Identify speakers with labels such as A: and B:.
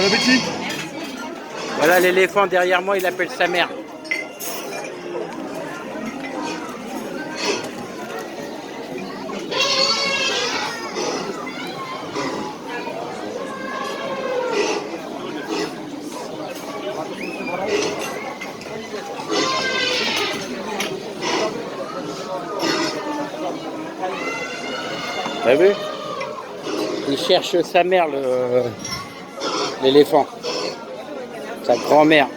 A: Bon appétit.
B: Voilà l'éléphant derrière moi, il appelle sa mère. T'as vu? Il cherche sa mère, l'éléphant. Sa grand-mère.